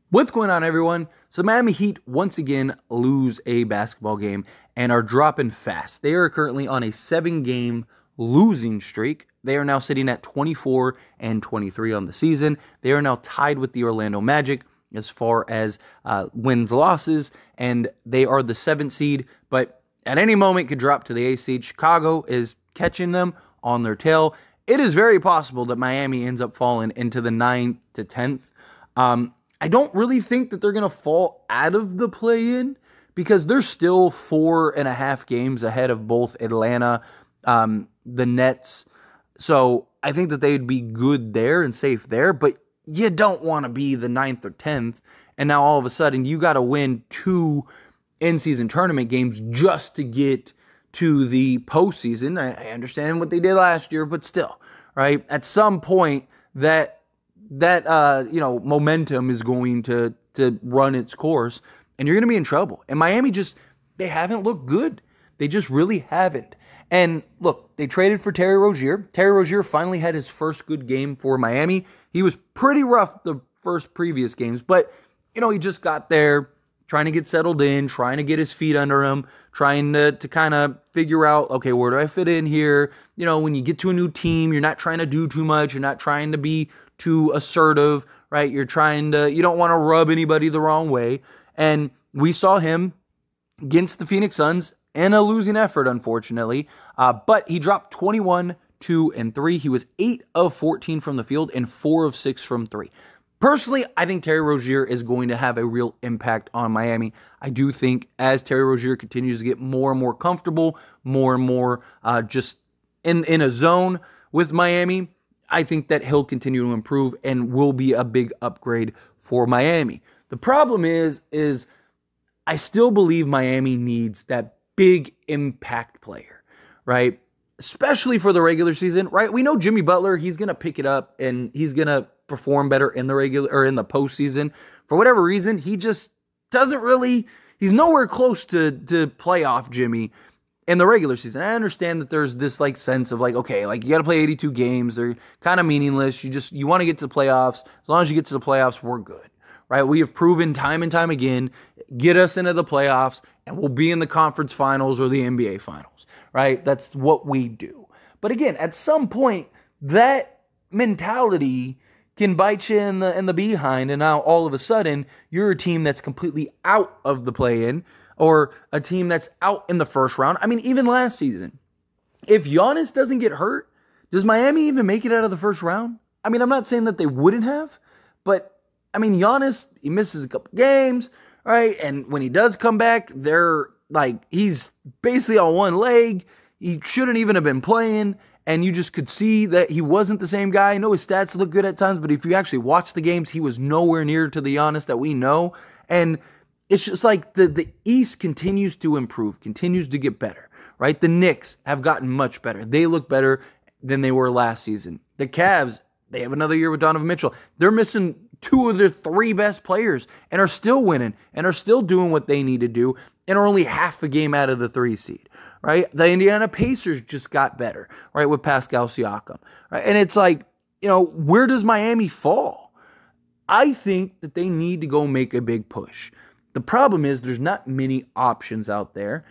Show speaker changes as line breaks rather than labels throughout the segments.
What's going on, everyone? So Miami Heat once again lose a basketball game and are dropping fast. They are currently on a 7-game losing streak. They are now sitting at 24 and 23 on the season. They are now tied with the Orlando Magic as far as wins, losses, and they are the 7th seed, but at any moment could drop to the 8th seed. Chicago is catching them on their tail. It is very possible that Miami ends up falling into the 9th to 10th. I don't really think that they're going to fall out of the play-in because they're still 4.5 games ahead of both Atlanta, the Nets. So I think that they'd be good there and safe there, but you don't want to be the 9th or 10th. And now all of a sudden you got to win 2 in-season tournament games just to get to the postseason. I understand what they did last year, but still, right? At some point that momentum is going to run its course, and you're going to be in trouble. And Miami they haven't looked good. They just really haven't. And look, they traded for Terry Rozier. Terry Rozier finally had his first good game for Miami. He was pretty rough the first previous games, but, he just got there, trying to get settled in, trying to get his feet under him, trying to kind of figure out, okay, where do I fit in here? When you get to a new team, you're not trying to do too much. You're not trying to be too assertive, right? You don't want to rub anybody the wrong way. And we saw him against the Phoenix Suns in a losing effort, unfortunately. But he dropped 21, 2, and 3. He was 8 of 14 from the field and 4 of 6 from 3. Personally, I think Terry Rozier is going to have a real impact on Miami. I do think as Terry Rozier continues to get more and more comfortable, more and more just in a zone with Miami, I think that he'll continue to improve and will be a big upgrade for Miami. The problem is I still believe Miami needs that big impact player, right? Especially for the regular season, right? We know Jimmy Butler, he's going to pick it up and he's going to perform better in the regular or in the postseason. For whatever reason, he just doesn't really, he's nowhere close to playoff Jimmy in the regular season. I understand that there's this sense of okay, you got to play 82 games. They're kind of meaningless. You want to get to the playoffs. As long as you get to the playoffs, we're good, right? We have proven time and time again, get us into the playoffs and we'll be in the conference finals or the NBA finals, right? That's what we do. But again, at some point, that mentality can bite you in the behind, and now all of a sudden, you're a team that's completely out of the play-in, or a team that's out in the first round. I mean, even last season, if Giannis doesn't get hurt, does Miami even make it out of the first round? I mean, I'm not saying that they wouldn't have, but I mean, Giannis, he misses a couple games, right? And when he does come back, he's basically on one leg. He shouldn't even have been playing, and you just could see that he wasn't the same guy. I know his stats look good at times, but if you actually watch the games, he was nowhere near to the Giannis that we know. And it's just the East continues to improve, continues to get better, right? The Knicks have gotten much better. They look better than they were last season. The Cavs, they have another year with Donovan Mitchell. They're missing 2 of their 3 best players and are still winning and are still doing what they need to do and are only half a game out of the 3 seed, right? The Indiana Pacers just got better, right, with Pascal Siakam, right? And it's where does Miami fall? I think that they need to go make a big push. The problem is there's not many options out there,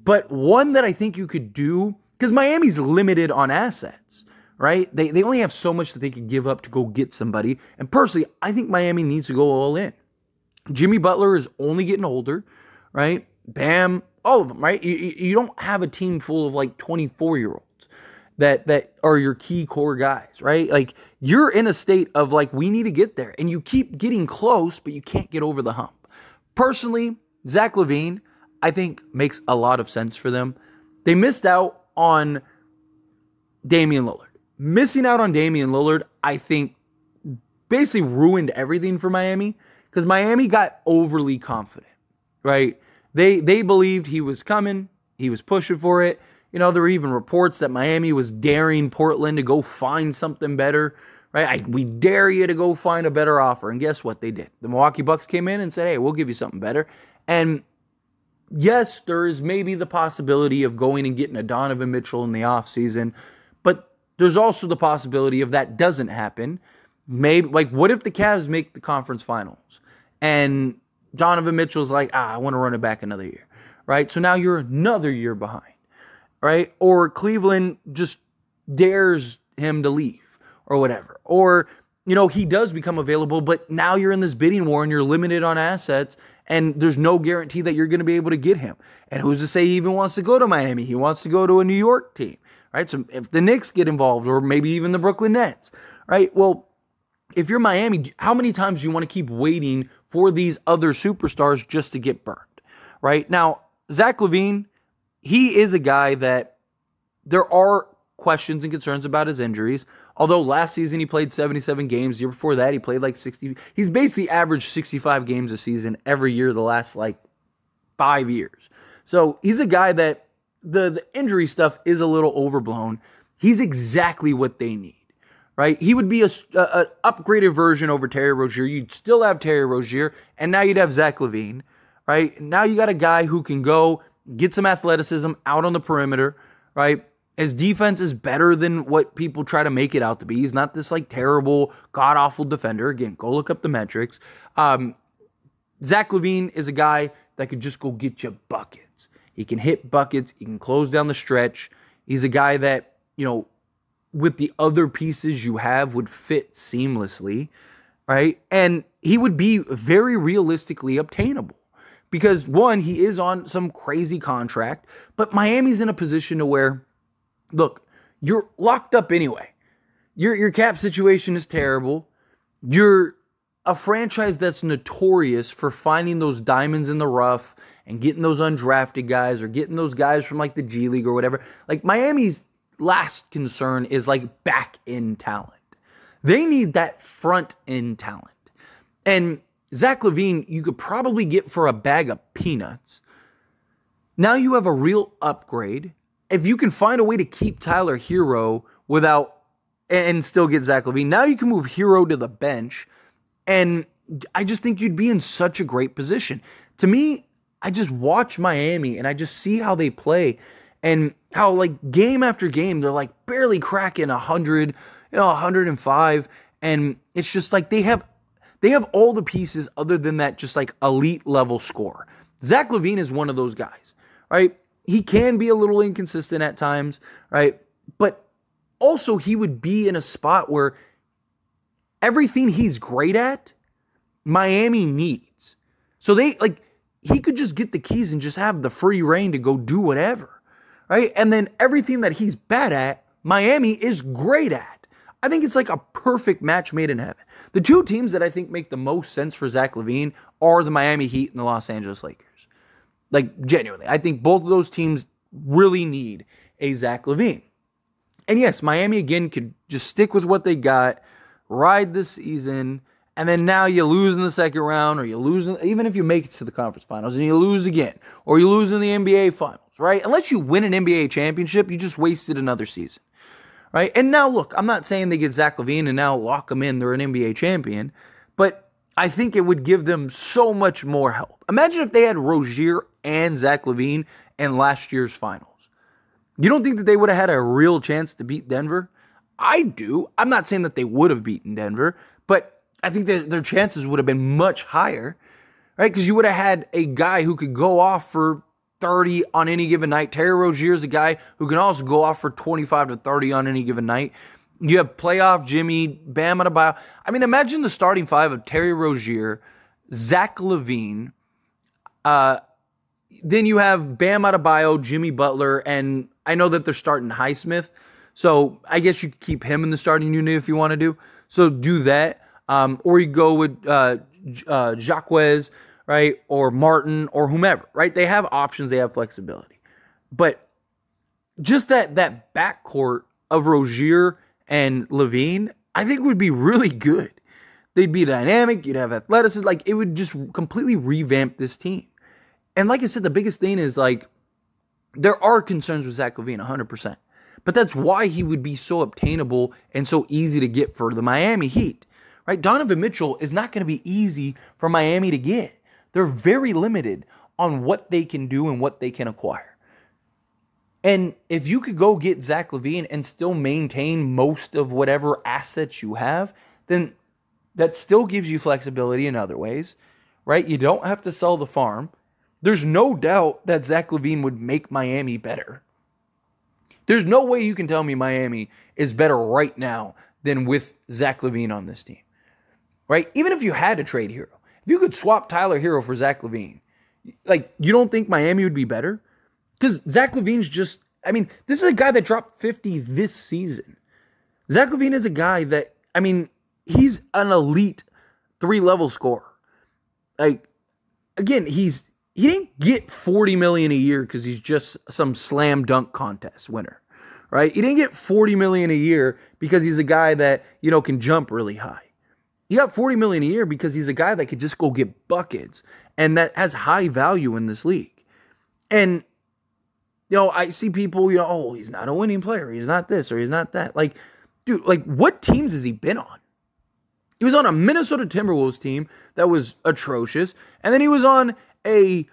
but one that I think you could do, because Miami's limited on assets, right? They only have so much that they could give up to go get somebody. And personally, I think Miami needs to go all in. Jimmy Butler is only getting older, right? Bam, all of them, right? You don't have a team full of 24-year-olds that are your key core guys, right? You're in a state of we need to get there. And you keep getting close, but you can't get over the hump. Personally, Zach Lavine, I think, makes a lot of sense for them. They missed out on Damian Lillard. Missing out on Damian Lillard, I think, basically ruined everything for Miami because Miami got overly confident, right? They believed he was coming. He was pushing for it. There were even reports that Miami was daring Portland to go find something better, right? We dare you to go find a better offer. And guess what? They did. The Milwaukee Bucks came in and said, hey, we'll give you something better. And yes, there is maybe the possibility of going and getting a Donovan Mitchell in the offseason, but there's also the possibility of that doesn't happen. Maybe, what if the Cavs make the conference finals and Donovan Mitchell's like, I want to run it back another year, right? So now you're another year behind, right? Or Cleveland just dares him to leave or whatever. Or, he does become available, but now you're in this bidding war and you're limited on assets and there's no guarantee that you're going to be able to get him. And who's to say he even wants to go to Miami? He wants to go to a New York team, right? So if the Knicks get involved or maybe even the Brooklyn Nets, right? Well, if you're Miami, how many times do you want to keep waiting for these other superstars just to get burned, right? Now, Zach Lavine, he is a guy that there are questions and concerns about his injuries. Although last season he played 77 games. The year before that he played like 60. He's basically averaged 65 games a season every year the last 5 years. So he's a guy that the injury stuff is a little overblown. He's exactly what they need. Right? He would be an upgraded version over Terry Rozier. You'd still have Terry Rozier, and now you'd have Zach Lavine. Right? Now you got a guy who can go get some athleticism out on the perimeter. Right? His defense is better than what people try to make it out to be. He's not this terrible, god-awful defender. Again, go look up the metrics. Zach Lavine is a guy that could just go get you buckets. He can hit buckets. He can close down the stretch. He's a guy that, with the other pieces you have would fit seamlessly, right? And he would be very realistically obtainable because, one, he is on some crazy contract, but Miami's in a position to where, look, you're locked up anyway. Your cap situation is terrible. You're a franchise that's notorious for finding those diamonds in the rough and getting those undrafted guys or getting those guys from the G League or whatever. Miami's last concern is back end talent. They need that front end talent. And Zach Lavine, you could probably get for a bag of peanuts. Now you have a real upgrade. If you can find a way to keep Tyler Hero and still get Zach Lavine, now you can move Hero to the bench. And I just think you'd be in such a great position. To me, I just watch Miami and I just see how they play. And how game after game, they're barely cracking 100, 105. And it's just they have all the pieces other than that just elite level scorer. Zach Lavine is one of those guys, right? He can be a little inconsistent at times, right? But also he would be in a spot where everything he's great at, Miami needs. So he could just get the keys and just have the free reign to go do whatever. Right? And then everything that he's bad at, Miami is great at. I think it's a perfect match made in heaven. The two teams that I think make the most sense for Zach Lavine are the Miami Heat and the Los Angeles Lakers. Genuinely. I think both of those teams really need a Zach Lavine. And yes, Miami again could just stick with what they got, ride this season, and then now you lose in the second round, or you lose, even if you make it to the conference finals, and you lose again, or you lose in the NBA finals. Right? Unless you win an NBA championship, you just wasted another season. Right? And now, look, I'm not saying they get Zach Lavine and now lock them in, they're an NBA champion, but I think it would give them so much more help. Imagine if they had Rozier and Zach Lavine in last year's finals. You don't think that they would have had a real chance to beat Denver? I do. I'm not saying that they would have beaten Denver, but I think that their chances would have been much higher, right? Because you would have had a guy who could go off for 30 on any given night. Terry Rozier is a guy who can also go off for 25 to 30 on any given night. You have playoff Jimmy, Bam Adebayo. I mean, imagine the starting five of Terry Rozier, Zach Lavine, then you have Bam Adebayo, Jimmy Butler, and I know that they're starting Highsmith, so I guess you could keep him in the starting unit if you want to do. So do that. Or you go with Jacquez, right, or Martin, or whomever, right? They have options, they have flexibility. But just that backcourt of Rozier and Lavine, I think would be really good. They'd be dynamic, you'd have athleticism, it would just completely revamp this team. And like I said, the biggest thing is, there are concerns with Zach Lavine, 100%. But that's why he would be so obtainable and so easy to get for the Miami Heat, right? Donovan Mitchell is not going to be easy for Miami to get. They're very limited on what they can do and what they can acquire. And if you could go get Zach Lavine and still maintain most of whatever assets you have, then that still gives you flexibility in other ways, right? You don't have to sell the farm. There's no doubt that Zach Lavine would make Miami better. There's no way you can tell me Miami is better right now than with Zach Lavine on this team, right? Even if you had to trade Hero, if you could swap Tyler Hero for Zach Lavine, like, you don't think Miami would be better? Because Zach Lavine's just, I mean, this is a guy that dropped 50 this season. Zach Lavine is a guy that, I mean, he's an elite 3-level scorer. Like, again, he didn't get $40 million a year because he's just some slam dunk contest winner, right? He didn't get $40 million a year because he's a guy that, you know, can jump really high. He got $40 million a year because he's a guy that could just go get buckets and that has high value in this league. And, you know, I see people, you know, oh, he's not a winning player. He's not this or he's not that. Like, dude, like, what teams has he been on? He was on a Minnesota Timberwolves team that was atrocious. And then he was on a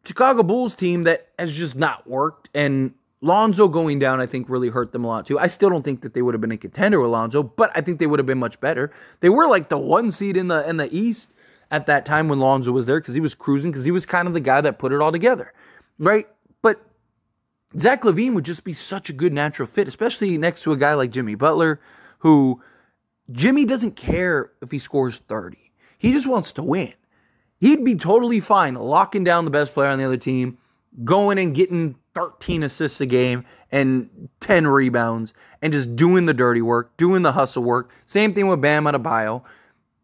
Chicago Bulls team that has just not worked. And Lonzo going down, I think, really hurt them a lot too. I still don't think that they would have been a contender with Lonzo, but I think they would have been much better. They were like the 1 seed in the East at that time when Lonzo was there because he was cruising, because he was kind of the guy that put it all together, right? But Zach Lavine would just be such a good natural fit, especially next to a guy like Jimmy Butler, who Jimmy doesn't care if he scores 30. He just wants to win. He'd be totally fine locking down the best player on the other team, going and getting 13 assists a game and 10 rebounds and just doing the dirty work, doing the hustle work. Same thing with Bam Adebayo.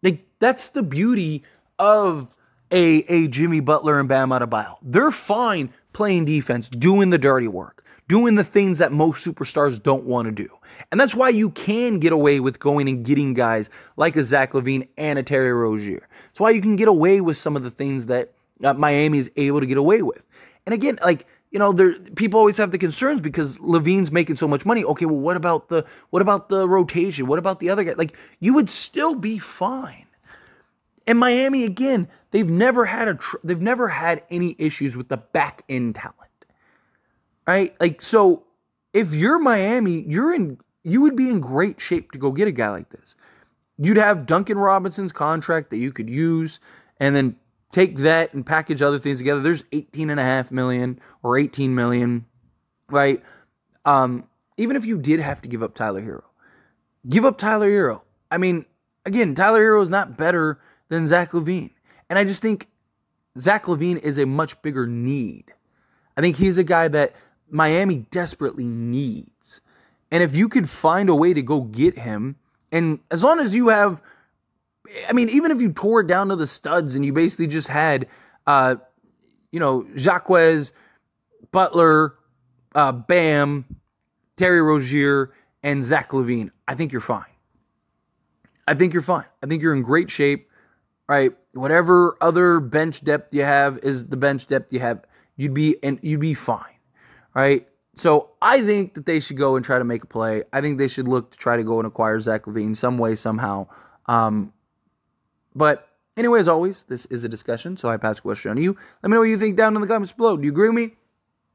Like, that's the beauty of a Jimmy Butler and Bam Adebayo. They're fine playing defense, doing the dirty work, doing the things that most superstars don't want to do. And that's why you can get away with going and getting guys like a Zach Lavine and a Terry Rozier. That's why you can get away with some of the things that Miami is able to get away with. And again, like, you know, people always have the concerns because Lavine's making so much money. Okay, well, what about the rotation? What about the other guy? Like, you would still be fine. And Miami, again, they've never had any issues with the back end talent, right? Like, so if you're Miami, you would be in great shape to go get a guy like this. You'd have Duncan Robinson's contract that you could use, and then take that and package other things together. There's $18.5 million or $18 million, right? Even if you did have to give up Tyler Hero, give up Tyler Hero. I mean, again, Tyler Hero is not better than Zach Lavine. And I just think Zach Lavine is a much bigger need. I think he's a guy that Miami desperately needs. And if you could find a way to go get him, and as long as you have, I mean, even if you tore it down to the studs and you basically just had, you know, Jacquez, Butler, Bam, Terry Rozier, and Zach Lavine, I think you're fine. I think you're fine. I think you're in great shape, right? Whatever other bench depth you have is the bench depth you have. You'd be fine, right? So I think that they should go and try to make a play. I think they should look to try to go and acquire Zach Lavine some way, somehow. But anyway, as always, this is a discussion, so I pass the question on to you. Let me know what you think down in the comments below. Do you agree with me?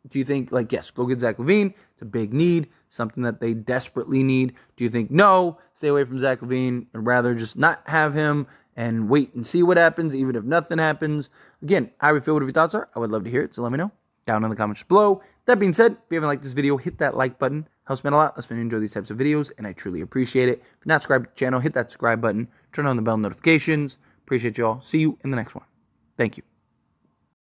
Do you think, like, yes, go get Zach Lavine? It's a big need, something that they desperately need. Do you think, no, stay away from Zach Lavine and rather just not have him and wait and see what happens, even if nothing happens? Again, how you feel, what your thoughts are, I would love to hear it, so let me know down in the comments below. That being said, if you haven't liked this video, hit that like button. Helps me out a lot. Lets me enjoy these types of videos, and I truly appreciate it. If you're not subscribed to the channel, hit that subscribe button. Turn on the bell notifications. Appreciate you all. See you in the next one. Thank you.